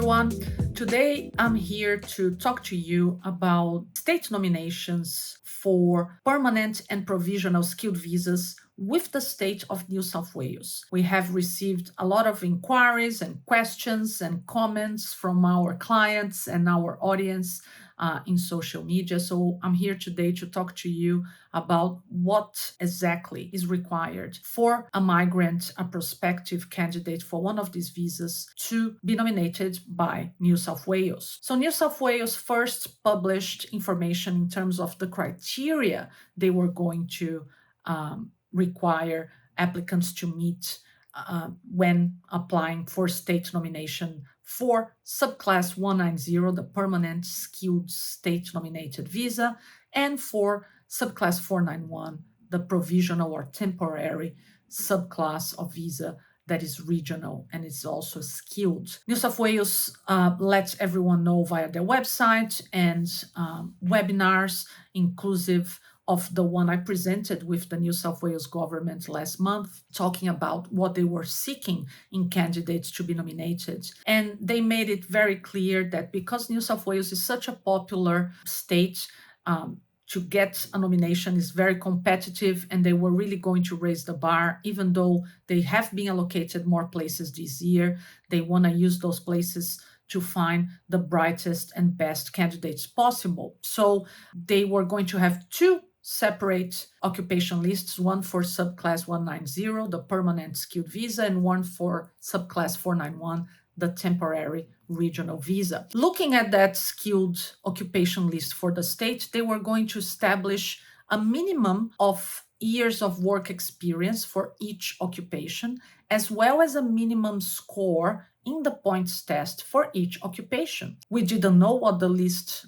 everyone. Today I'm here to talk to you about state nominations for permanent and provisional skilled visas with the state of New South Wales. We have received a lot of inquiries and questions and comments from our clients and our audience in social media. So I'm here today to talk to you about what exactly is required for a migrant, a prospective candidate for one of these visas to be nominated by New South Wales. So New South Wales first published information in terms of the criteria they were going to require applicants to meet when applying for state nomination for subclass 190, the permanent skilled state nominated visa, and for subclass 491, the provisional or temporary subclass of visa that is regional and is also skilled. New South Wales lets everyone know via their website and webinars, inclusive of the one I presented with the New South Wales government last month, talking about what they were seeking in candidates to be nominated. And they made it very clear that because New South Wales is such a popular state, to get a nomination is very competitive, and they were really going to raise the bar. Even though they have been allocated more places this year, they want to use those places to find the brightest and best candidates possible. So they were going to have two separate occupation lists, one for subclass 190, the permanent skilled visa, and one for subclass 491, the temporary regional visa. Looking at that skilled occupation list for the state, they were going to establish a minimum of years of work experience for each occupation, as well as a minimum score in the points test for each occupation. We didn't know what the list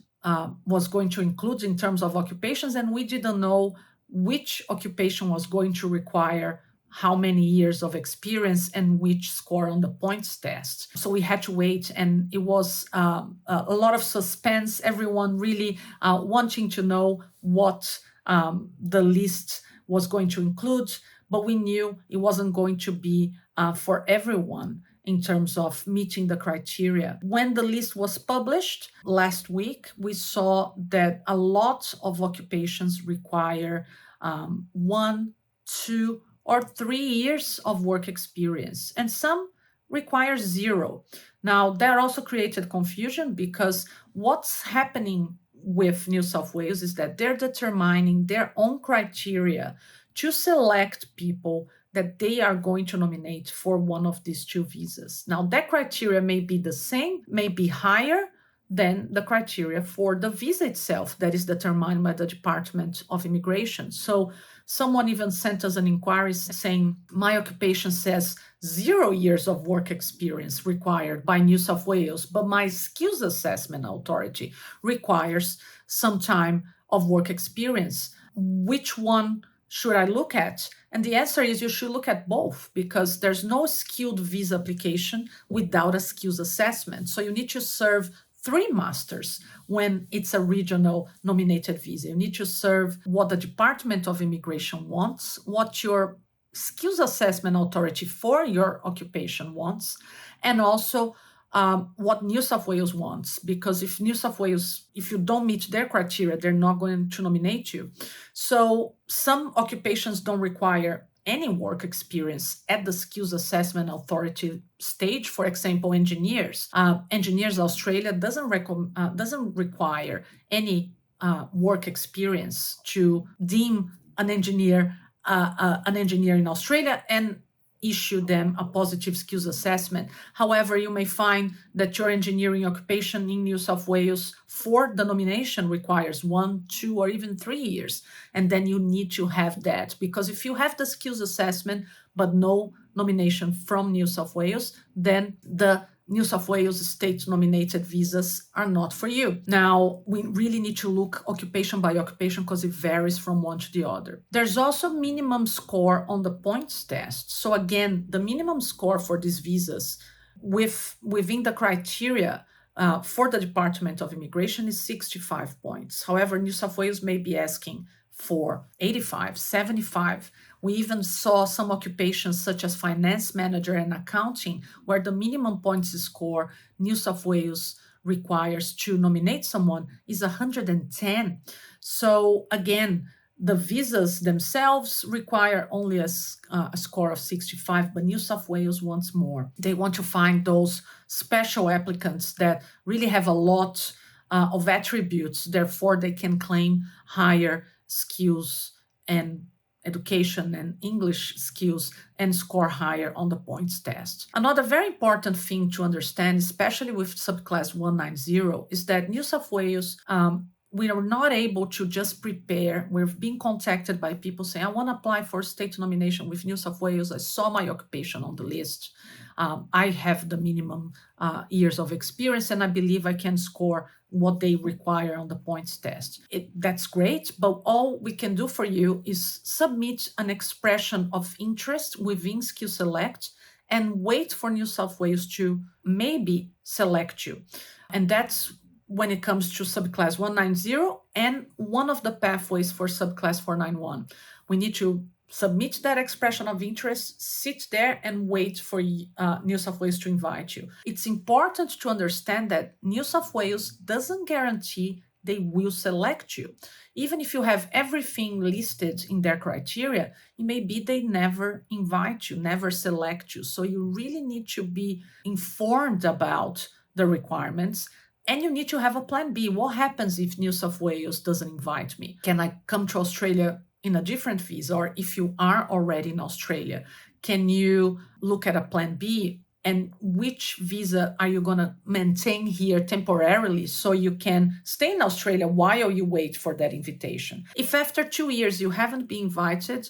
was going to include in terms of occupations, and we didn't know which occupation was going to require how many years of experience and which score on the points test. So we had to wait, and it was a lot of suspense, everyone really wanting to know what the list was going to include, but we knew it wasn't going to be for everyone in terms of meeting the criteria. When the list was published last week, we saw that a lot of occupations require 1, 2, or 3 years of work experience, and some require 0. Now, that also created confusion because what's happening with New South Wales is that they're determining their own criteria to select people that they are going to nominate for one of these two visas. Now, that criteria may be the same, may be higher than the criteria for the visa itself that is determined by the Department of Immigration. So someone even sent us an inquiry saying, my occupation says 0 years of work experience required by New South Wales, but my skills assessment authority requires some time of work experience. Which one should I look at? And the answer is you should look at both, because there's no skilled visa application without a skills assessment. So you need to serve 3 masters when it's a regional nominated visa. You need to serve what the Department of Immigration wants, what your skills assessment authority for your occupation wants, and also what New South Wales wants, because if you don't meet their criteria, they're not going to nominate you. So some occupations don't require any work experience at the skills assessment authority stage. For example, engineers. Engineers Australia doesn't require any work experience to deem an engineer in Australia and issue them a positive skills assessment. However, you may find that your engineering occupation in New South Wales for the nomination requires 1, 2, or even 3 years. And then you need to have that, because if you have the skills assessment but no nomination from New South Wales, then the New South Wales state nominated visas are not for you. Now, we really need to look occupation by occupation because it varies from one to the other. There's also minimum score on the points test. So again, the minimum score for these visas within the criteria for the Department of Immigration is 65 points. However, New South Wales may be asking for 85, 75, We even saw some occupations such as finance manager and accounting, where the minimum points score New South Wales requires to nominate someone is 110. So again, the visas themselves require only a score of 65, but New South Wales wants more. They want to find those special applicants that really have a lot of attributes, therefore they can claim higher skills and education and English skills and score higher on the points test. Another very important thing to understand, especially with subclass 190, is that New South Wales, we are not able to just prepare. We've been contacted by people saying, I want to apply for state nomination with New South Wales. I saw my occupation on the list. I have the minimum years of experience, and I believe I can score what they require on the points test. That's great, but all we can do for you is submit an expression of interest within Skill Select and wait for New South Wales to maybe select you. And that's when it comes to subclass 190 and one of the pathways for subclass 491. We need to submit that expression of interest, sit there and wait for New South Wales to invite you. It's important to understand that New South Wales doesn't guarantee they will select you. Even if you have everything listed in their criteria, it may be they never invite you, never select you. So you really need to be informed about the requirements. And you need to have a plan B. What happens if New South Wales doesn't invite me? Can I come to Australia in a different visa? Or if you are already in Australia, can you look at a plan B? And which visa are you going to maintain here temporarily so you can stay in Australia while you wait for that invitation? If after 2 years you haven't been invited,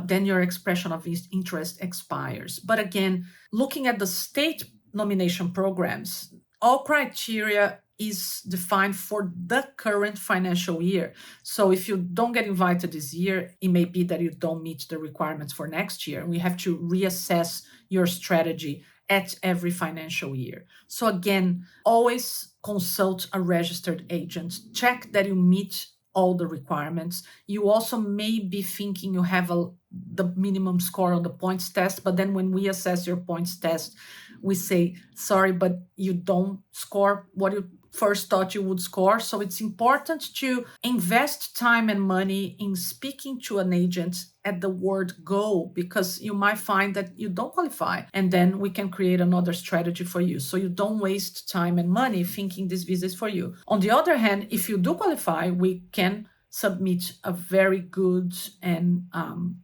then your expression of interest expires. But again, looking at the state nomination programs, all criteria is defined for the current financial year. So if you don't get invited this year, it may be that you don't meet the requirements for next year. And we have to reassess your strategy at every financial year. So again, always consult a registered agent. Check that you meet all the requirements. You also may be thinking you have the minimum score on the points test, but then when we assess your points test, we say, sorry, but you don't score what you first thought you would score. So it's important to invest time and money in speaking to an agent at the word go, because you might find that you don't qualify, and then we can create another strategy for you. So you don't waste time and money thinking this visa is for you. On the other hand, if you do qualify, we can submit a very good and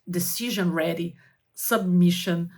decision-ready submission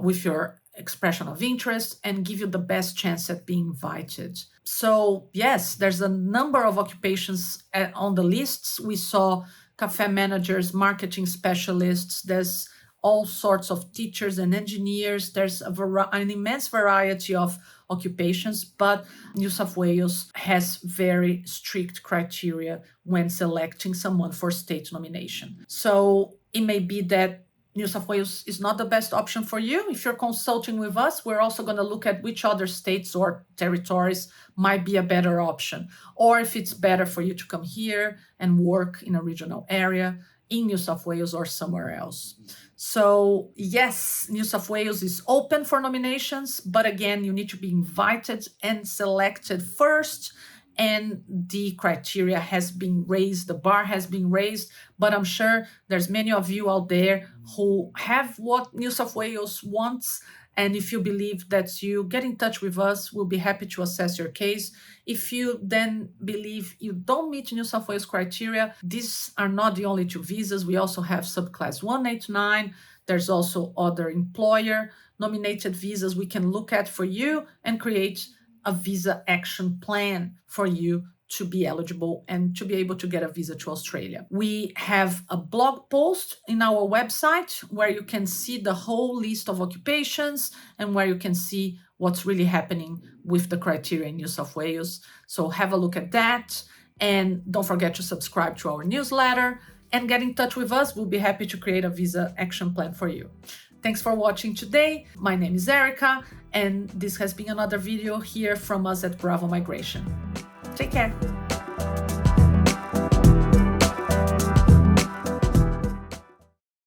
with your expression of interest and give you the best chance at being invited. So yes, there's a number of occupations on the lists. We saw cafe managers, marketing specialists, there's all sorts of teachers and engineers. There's an immense variety of occupations, but New South Wales has very strict criteria when selecting someone for state nomination. So it may be that New South Wales is not the best option for you. If you're consulting with us, we're also going to look at which other states or territories might be a better option, or if it's better for you to come here and work in a regional area in New South Wales or somewhere else. So yes, New South Wales is open for nominations, but again, you need to be invited and selected first. And the criteria has been raised, the bar has been raised, but I'm sure there's many of you out there who have what New South Wales wants. And if you believe that's you, get in touch with us. We'll be happy to assess your case. If you then believe you don't meet New South Wales criteria, these are not the only two visas. We also have subclass 189. There's also other employer nominated visas we can look at for you and create a visa action plan for you to be eligible and to be able to get a visa to Australia. We have a blog post in our website where you can see the whole list of occupations and where you can see what's really happening with the criteria in New South Wales. So have a look at that, and don't forget to subscribe to our newsletter and get in touch with us. We'll be happy to create a visa action plan for you. Thanks for watching today. My name is Erica, and this has been another video here from us at Bravo Migration. Take care.